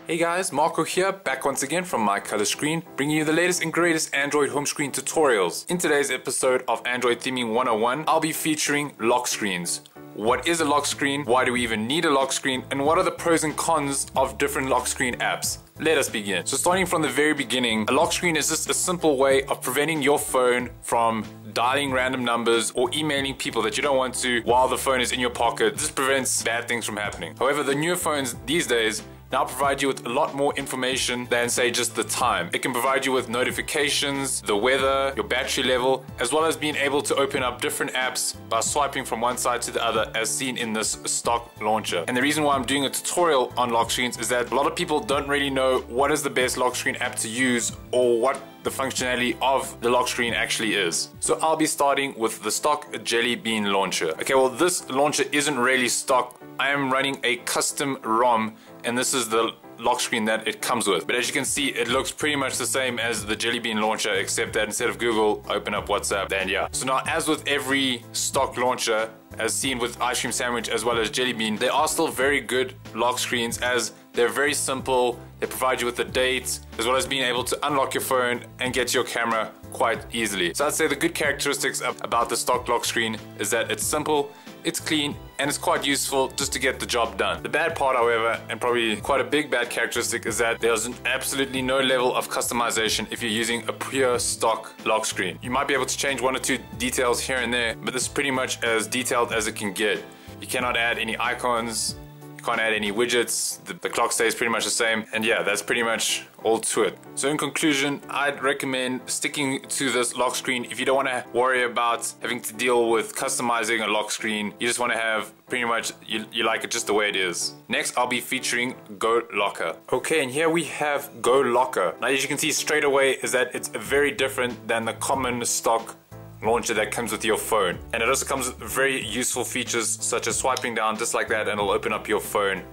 Hey guys, Marco here, back once again from mycolorscreen, bringing you the latest and greatest Android home screen tutorials. In today's episode of Android Theming 101, I'll be featuring lock screens. What is a lock screen? Why do we even need a lock screen? And what are the pros and cons of different lock screen apps? Let us begin. So starting from the very beginning, a lock screen is just a simple way of preventing your phone from dialing random numbers or emailing people that you don't want to while the phone is in your pocket. This prevents bad things from happening. However, the newer phones these days now provide you with a lot more information than, say, just the time. It can provide you with notifications, the weather, your battery level, as well as being able to open up different apps by swiping from one side to the other, as seen in this stock launcher. And the reason why I'm doing a tutorial on lock screens is that a lot of people don't really know what is the best lock screen app to use or what the functionality of the lock screen actually is. So I'll be starting with the stock Jelly Bean launcher. Okay, well, this launcher isn't really stock. I am running a custom ROM, and this is the lock screen that it comes with. But as you can see, it looks pretty much the same as the Jelly Bean launcher, except that instead of Google, open up WhatsApp, and yeah. So now, as with every stock launcher, as seen with Ice Cream Sandwich as well as Jelly Bean, they are still very good lock screens, as they're very simple. They provide you with the date, as well as being able to unlock your phone and get to your camera quite easily. So I'd say the good characteristics about the stock lock screen is that it's simple, it's clean, and it's quite useful just to get the job done. The bad part, however, and probably quite a big bad characteristic, is that there's absolutely no level of customization if you're using a pure stock lock screen. You might be able to change one or two details here and there, but this is pretty much as detailed as it can get. You cannot add any icons, you can't add any widgets, the clock stays pretty much the same, and yeah, that's pretty much all to it. So in conclusion, I'd recommend sticking to this lock screen if you don't want to worry about having to deal with customizing a lock screen. You just want to have pretty much, you like it just the way it is. Next, I'll be featuring GO Locker. Okay, and here we have GO Locker. Now, as you can see straight away, is that it's very different than the common stock launcher that comes with your phone. And it also comes with very useful features such as swiping down just like that and it'll open up your phone.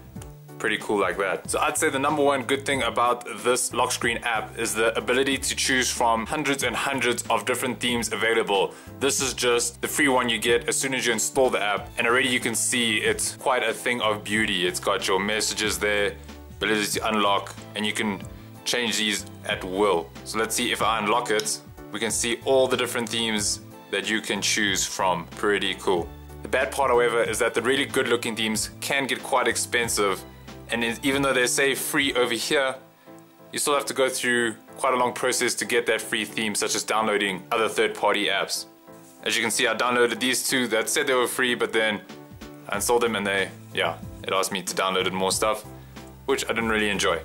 Pretty cool like that. So I'd say the number one good thing about this lock screen app is the ability to choose from hundreds and hundreds of different themes available. This is just the free one you get as soon as you install the app, and already you can see it's quite a thing of beauty. It's got your messages there, ability to unlock, and you can change these at will. So let's see if I unlock it. We can see all the different themes that you can choose from. Pretty cool. The bad part, however, is that the really good looking themes can get quite expensive, and even though they say free over here, you still have to go through quite a long process to get that free theme, such as downloading other third-party apps. As you can see, I downloaded these two that said they were free, but then I installed them and it asked me to download more stuff, which I didn't really enjoy.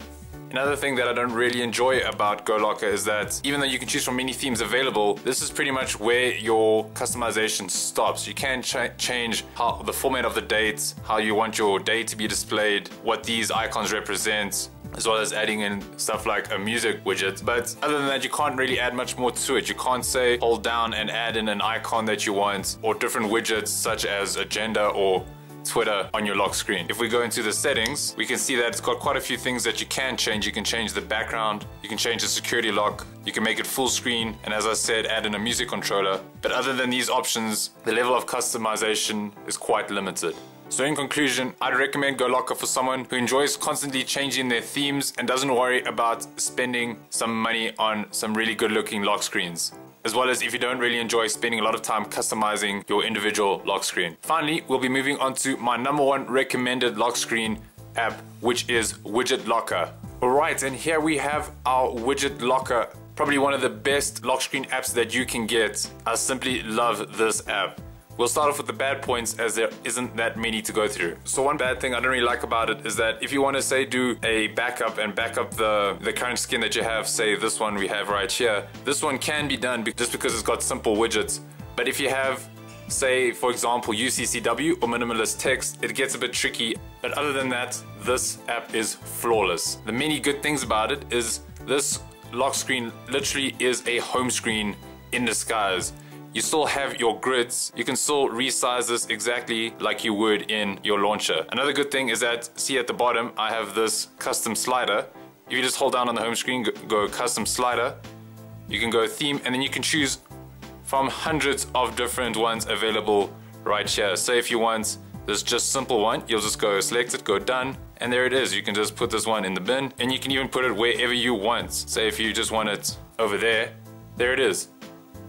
Another thing that I don't really enjoy about GO Locker is that even though you can choose from many themes available, this is pretty much where your customization stops. You can change how the format of the dates, how you want your day to be displayed, what these icons represent, as well as adding in stuff like a music widget. But other than that, you can't really add much more to it. You can't say hold down and add in an icon that you want, or different widgets such as agenda or Twitter on your lock screen. If we go into the settings, we can see that it's got quite a few things that you can change. You can change the background, you can change the security lock, you can make it full screen, and as I said, add in a music controller. But other than these options, the level of customization is quite limited. So in conclusion, I'd recommend GO Locker for someone who enjoys constantly changing their themes and doesn't worry about spending some money on some really good looking lock screens, as well as if you don't really enjoy spending a lot of time customizing your individual lock screen. Finally, we'll be moving on to my number one recommended lock screen app, which is Widget Locker. Alright, and here we have our Widget Locker, probably one of the best lock screen apps that you can get. I simply love this app. We'll start off with the bad points, as there isn't that many to go through. So one bad thing I don't really like about it is that if you want to, say, do a backup and back up the current skin that you have, say this one we have right here, this one can be done just because it's got simple widgets. But if you have, say, for example, UCCW or minimalist text, it gets a bit tricky. But other than that, this app is flawless. The many good things about it is this lock screen literally is a home screen in disguise. You still have your grids, you can still resize this exactly like you would in your launcher. Another good thing is that, see at the bottom, I have this custom slider. If you just hold down on the home screen, go custom slider, you can go theme, and then you can choose from hundreds of different ones available right here. So if you want this just simple one, you'll just go select it, go done, And there it is. You can just put this one in the bin, and you can even put it wherever you want. Say if you just want it over there it is.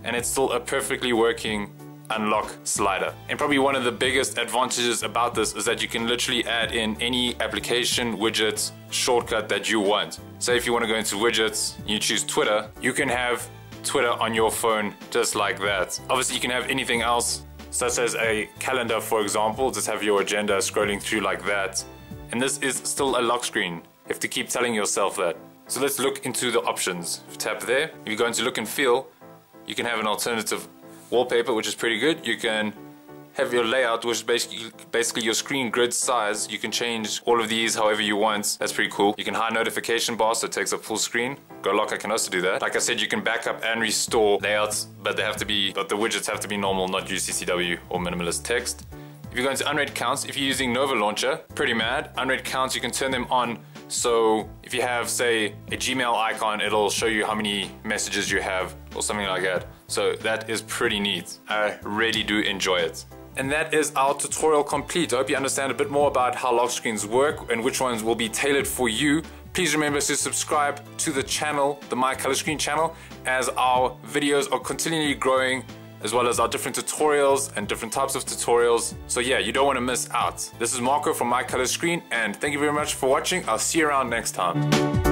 And it's still a perfectly working unlock slider. And probably one of the biggest advantages about this is that you can literally add in any application, widget, shortcut that you want. Say if you want to go into widgets, you choose Twitter, you can have Twitter on your phone just like that. Obviously you can have anything else, such as a calendar, for example, just have your agenda scrolling through like that. And this is still a lock screen. You have to keep telling yourself that. So let's look into the options. Tap there. If you go into look and feel, you can have an alternative wallpaper, which is pretty good. You can have your layout, which is basically your screen grid size. You can change all of these however you want. That's pretty cool. You can hide notification bar, so it takes up full screen. GO Locker can also do that. Like I said, you can back up and restore layouts, but the widgets have to be normal, not UCCW or minimalist text. If you go into unread counts, if you're using Nova Launcher, pretty mad. Unread counts, you can turn them on. So if you have, say, a Gmail icon, it'll show you how many messages you have or something like that. So that is pretty neat. I really do enjoy it. And that is our tutorial complete. I hope you understand a bit more about how lock screens work and which ones will be tailored for you. Please remember to subscribe to the channel, the mycolorscreen channel, as our videos are continually growing, as well as our different tutorials and different types of tutorials. So yeah, you don't want to miss out. This is Marco from mycolorscreen, and thank you very much for watching. I'll see you around next time.